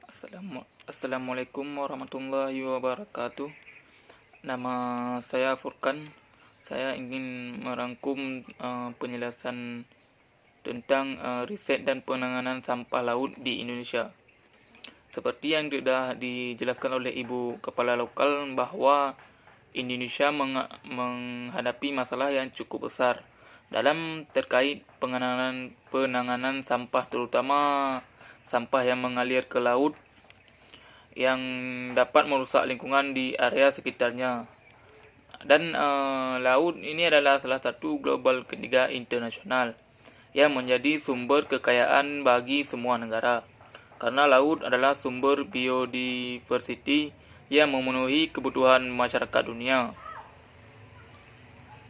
Assalamualaikum warahmatullahi wabarakatuh. Nama saya Furkan. Saya ingin merangkum penjelasan tentang riset dan penanganan sampah laut di Indonesia. Seperti yang sudah dijelaskan oleh Ibu Kepala Lokal bahwa Indonesia menghadapi masalah yang cukup besar dalam terkait penanganan sampah, terutama sampah yang mengalir ke laut yang dapat merusak lingkungan di area sekitarnya. Dan laut ini adalah salah satu global ketiga internasional yang menjadi sumber kekayaan bagi semua negara. Karena laut adalah sumber biodiversity yang memenuhi kebutuhan masyarakat dunia.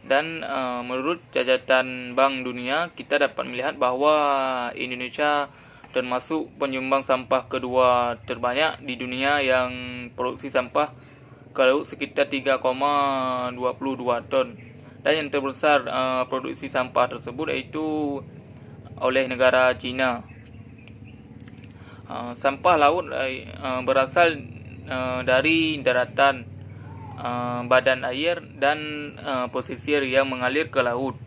Dan menurut catatan Bank Dunia, kita dapat melihat bahwa Indonesia termasuk penyumbang sampah kedua terbanyak di dunia yang produksi sampah ke laut sekitar 3,22 ton. Dan yang terbesar produksi sampah tersebut yaitu oleh negara China. Sampah laut berasal dari daratan, badan air dan pesisir yang mengalir ke laut,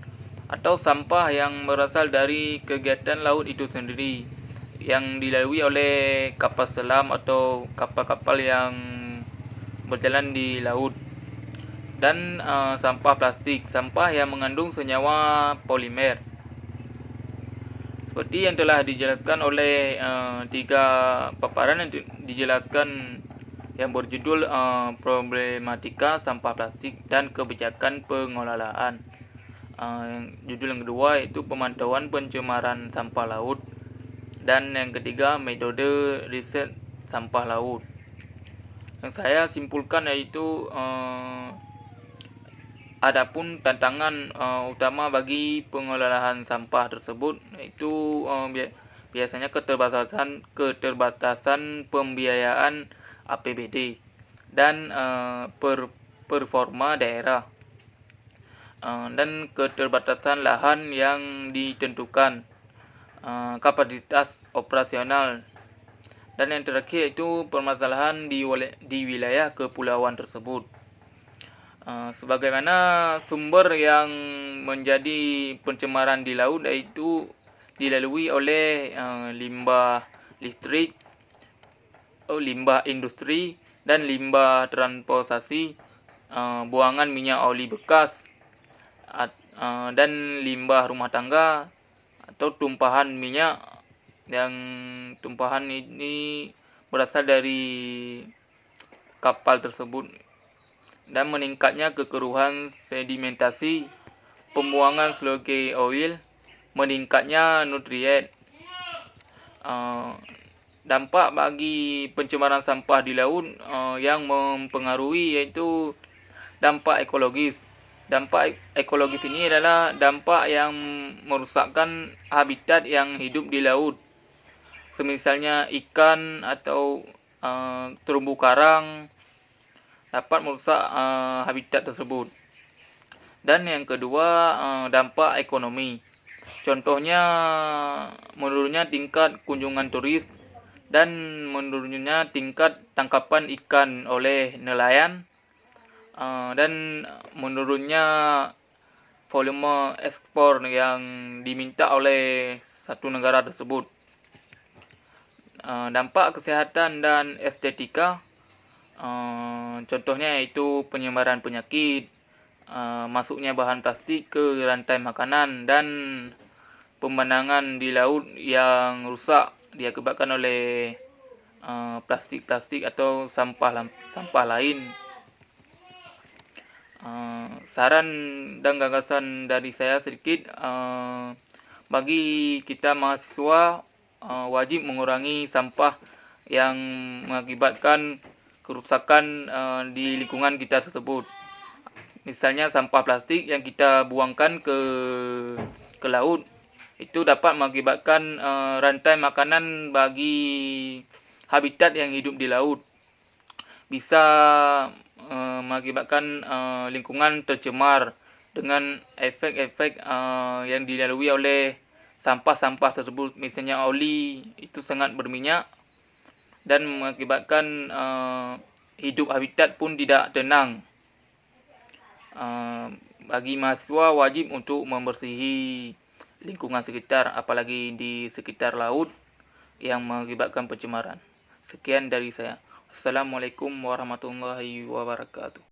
atau sampah yang berasal dari kegiatan laut itu sendiri yang dilalui oleh kapal selam atau kapal-kapal yang berjalan di laut. Dan sampah plastik, sampah yang mengandung senyawa polimer. Seperti yang telah dijelaskan oleh 3 paparan yang dijelaskan yang berjudul Problematika Sampah Plastik dan Kebijakan Pengelolaan. Judul yang kedua yaitu Pemantauan Pencemaran Sampah Laut, dan yang ketiga Metode Riset Sampah Laut. Yang saya simpulkan yaitu adapun tantangan utama bagi pengelolaan sampah tersebut yaitu biasanya keterbatasan pembiayaan APBD dan performa daerah, dan keterbatasan lahan yang ditentukan, kapasitas operasional, dan yang terakhir yaitu permasalahan di wilayah kepulauan tersebut. Sebagaimana sumber yang menjadi pencemaran di laut yaitu dilalui oleh limbah listrik, limbah industri, dan limbah transportasi, buangan minyak oli bekas, dan limbah rumah tangga atau tumpahan minyak, yang tumpahan ini berasal dari kapal tersebut, dan meningkatnya kekeruhan sedimentasi, pembuangan sludge oil, meningkatnya nutrien. Dampak bagi pencemaran sampah di laut yang mempengaruhi yaitu dampak ekologis. Dampak ekologis ini adalah dampak yang merusakkan habitat yang hidup di laut, semisalnya ikan atau terumbu karang dapat merusak habitat tersebut. Dan yang kedua, dampak ekonomi. Contohnya menurunnya tingkat kunjungan turis dan menurunnya tingkat tangkapan ikan oleh nelayan, dan menurunnya volume ekspor yang diminta oleh satu negara tersebut. Dampak kesehatan dan estetika, contohnya yaitu penyebaran penyakit, masuknya bahan plastik ke rantai makanan, dan pemandangan di laut yang rusak diakibatkan oleh plastik-plastik atau sampah lain. Saran dan gagasan dari saya sedikit, bagi kita mahasiswa wajib mengurangi sampah yang mengakibatkan kerusakan di lingkungan kita tersebut. Misalnya sampah plastik yang kita buangkan ke laut itu dapat mengakibatkan rantai makanan bagi habitat yang hidup di laut. Bisa mengakibatkan lingkungan tercemar dengan efek-efek yang dilalui oleh sampah-sampah tersebut. Misalnya oli itu sangat berminyak dan mengakibatkan hidup habitat pun tidak tenang. Bagi mahasiswa wajib untuk membersihi lingkungan sekitar, apalagi di sekitar laut yang mengakibatkan pencemaran. Sekian dari saya. Assalamualaikum warahmatullahi wabarakatuh.